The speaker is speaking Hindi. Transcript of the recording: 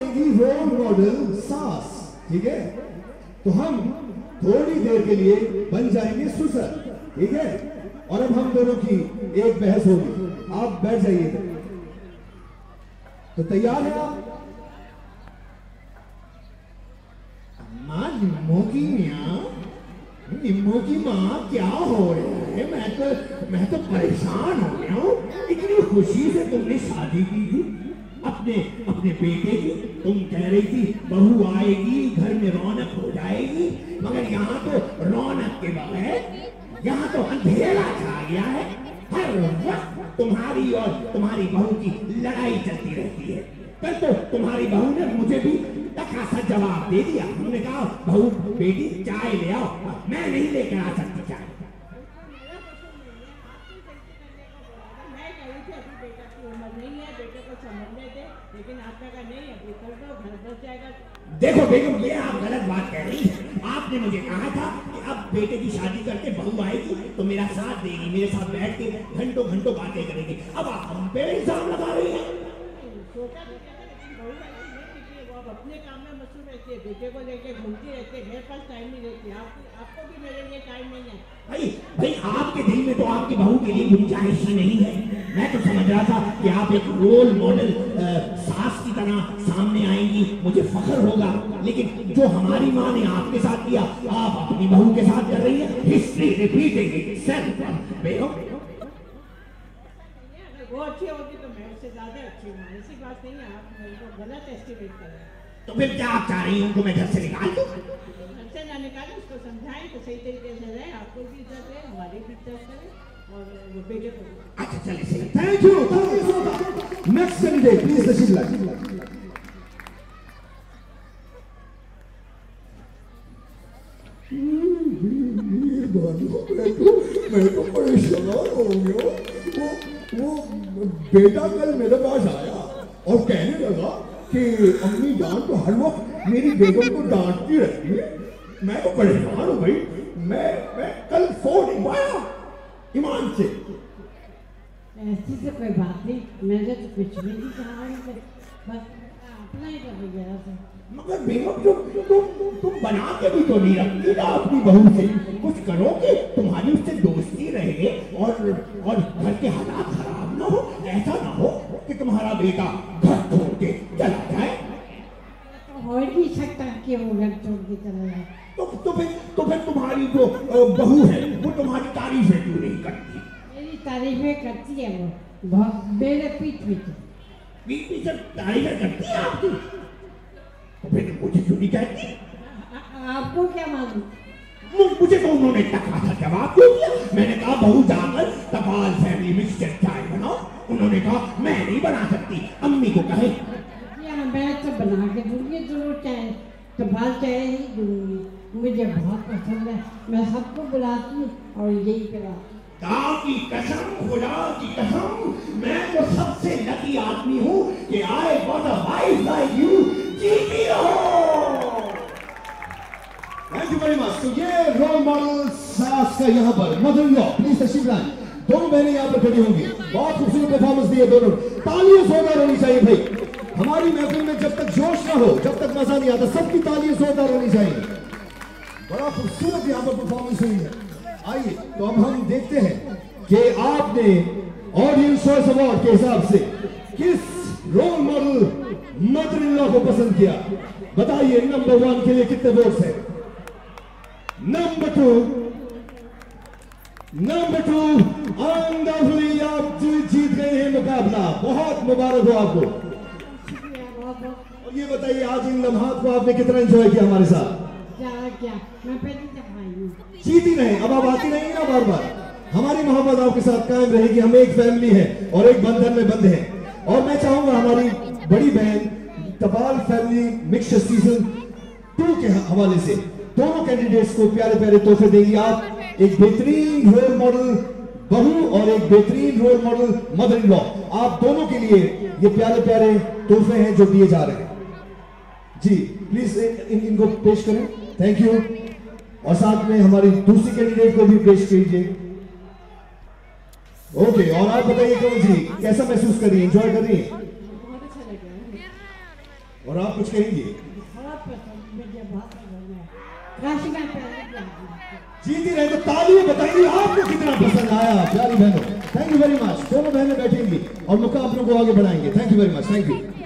रोल मॉडल सास, ठीक है? तो हम थोड़ी देर के लिए बन जाएंगे सुसर, ठीक है? और अब हम दोनों की एक बहस होगी। आप बैठ जाइए। तो तैयार है आप? अम्मा निम्मो की मियाँ, निम्मो की माँ, क्या हो रहा है? मैं तो परेशान हो गया हूँ। इतनी खुशी से तुमने शादी की थी अपने बेटे की। तुम कह रही थी बहू आएगी, घर में रौनक हो जाएगी, मगर यहाँ तो रौनक के बगैर यहाँ तो अंधेरा छा गया है। हर वक्त तुम्हारी और तुम्हारी बहू की लड़ाई चलती रहती है। कल तो तुम्हारी बहू ने मुझे भी तकासा जवाब दे दिया। हमने कहा बहू बेटी चाय ले आओ, मैं नहीं लेकर आ सकती चाय। लेकिन आपका का नहीं है, घर बस जाएगा। देखो बेगम, ये आप गलत बात कह रही हैं। आपने मुझे कहा था कि अब बेटे की शादी करके बहू आएगी तो मेरा साथ देगी, मेरे साथ बैठ के घंटों घंटों बातें करेगी। अब आप हम पे इल्जाम लगा रही हैं। छोटा भी कहता है, लेकिन बहू ऐसी नहीं टिकी, वो अब अपने काम में मसरूफ रहती है, बेटे को लेके घूमती रहती है, मेरे पास टाइम नहीं रहती। आपको भी मेरे लिए टाइम नहीं है। भाई आपके दिल में तो आपकी बहू के लिए गुंजाइश ही नहीं है। मैं तो समझ रहा था कि आप एक रोल मॉडल सास की तरह सामने आएंगी, मुझे फख्र होगा। लेकिन जो हमारी माँ ने आपके साथ किया, आप अपनी बहू के साथ कर रही है। History repeating itself. बेगम, वो अच्छी होगी तो मैं उससे ज्यादा अच्छी हूँ, ऐसी बात नहीं है। आप मेरे को गलत एस्टिमेट कर रहे हैं। तो फिर क्या आप चाह रही हैं उनको मैं घर से निकाल दूं? घर से ना निकालें, उसको समझाएं तो सही तरीके से रहे, आपको भी इज्जत है, हमारी भी इज्जत करें और वो बेटे को। अच्छा चलिए सही। Thank you. Next candidate please तशरीफ लाइए। मैं तो परेशान हो गया। वो बेटा कल मेरे पास आया और कहने लगा कि अम्मी जान तो हर वक्त मेरी बेगम को डांटती रहती है। मैं तो परेशान हूँ भाई। मैं कल सो नहीं पाया ईमान से। ऐसी तो कोई बात नहीं, मैंने तो कुछ भी नहीं कहा, बस अपना ही कर गया था। मगर बेगम तुम बना के भी तो नहीं रखती ना अपनी बहू से। कुछ करो कि तुम्हारी उससे दोस्ती रहे और घर के हालात खराब ना हो। ऐसा ना हो कि तुम्हारा बेटा घर छोड़ के चला जाए। तो हो ही नहीं सकता कि वो घर छोड़ के चला जाए। तो फिर तुम्हारी जो बहू है वो तुम्हारी तारीफें क्यों नहीं करती? मेरी तारीफें करती है वो, बहुत मेरे पीठ पीछे तारीफें करती है आपकी। तो फिर मुझे क्यों नहीं कहती? आपको क्या मालूम? मुझे तो उन्होंने तकासा जवाब दे दिया। मैंने कहा बहू जाकर तपाल फैमिली मिक्सचर चाय बनाओ। उन्होंने कहा मैं नहीं बना सकती, अम्मी को कहे। मैं तो बना के दूंगी जरूर, चाय तपाल चाय ही दूंगी, मुझे बहुत पसंद है। मैं सबको बुलाती हूँ और यही कराती। खुदा की कसम, मैं तो सबसे लकी आदमी हूँ कि I got a wife like you. जीती रहो। Thank you very much. तो ये रोल मॉडल सास का यहाँ पर मदर इन लॉ, प्लीज तशरीफ लाएं। दोनों बहनें यहाँ पर खड़ी होंगी। बहुत खूबसूरत परफॉर्मेंस दी है दोनों। तालियां जोरदार होनी चाहिए भाई। हमारी महफिल में जब तक जोश ना हो, जब तक मजा नहीं आता, सबकी तालियां जोरदार होनी चाहिए। बड़ा खूबसूरत यहाँ पर परफॉर्मेंस हुई है। आइए तो अब हम देखते हैं कि आपने ऑडियंस चॉइस अवार्ड के हिसाब से किस role model mother in law को पसंद किया। बताइए नंबर 1 के लिए कितने वोट्स हैं? नंबर 2 अनडाउटली आप जीत गए हैं मुकाबला। बहुत मुबारक हो आपको। और ये बताइए आज इन लम्हात को आपने कितना एंजॉय किया हमारे साथ? क्या मैं पहली दफा आई हूँ। जीती रहे, अब आप आती रहेंगी ना बार बार। हमारी मोहब्बत आपके साथ कायम रहेगी। हम एक फैमिली हैं और एक बंधन में बंधे हैं। और मैं चाहूंगा हमारी बड़ी बहन तपाल फैमिली मिक्सचर सीजन 2 के हवाले से दोनों कैंडिडेट्स को प्यारे प्यारे तोहफे देंगी। आप एक बेहतरीन रोल मॉडल बहू और एक बेहतरीन role model mother in law, आप दोनों के लिए ये प्यारे प्यारे तोहफे हैं जो दिए जा रहे हैं। जी प्लीज इनको पेश करें। Thank you. और साथ में हमारी दूसरी कैंडिडेट को भी पेश कीजिए। ओके, और आप बताइए कमल जी कैसा महसूस कर रही है, एंजॉय कर रही है? बहुत अच्छा लगा। और आप कुछ कहेंगे? बहुत पसंद, मुझे बहुत पसंद है। काश मैं पहले जाती। जीती रहे तो तालियां बताइए आपको कितना पसंद आया प्यारी बहनों। Thank you very much. दोनों बहनें बैठेंगी और मुकाबलों को आगे बढ़ाएंगे। Thank you very much. Thank you.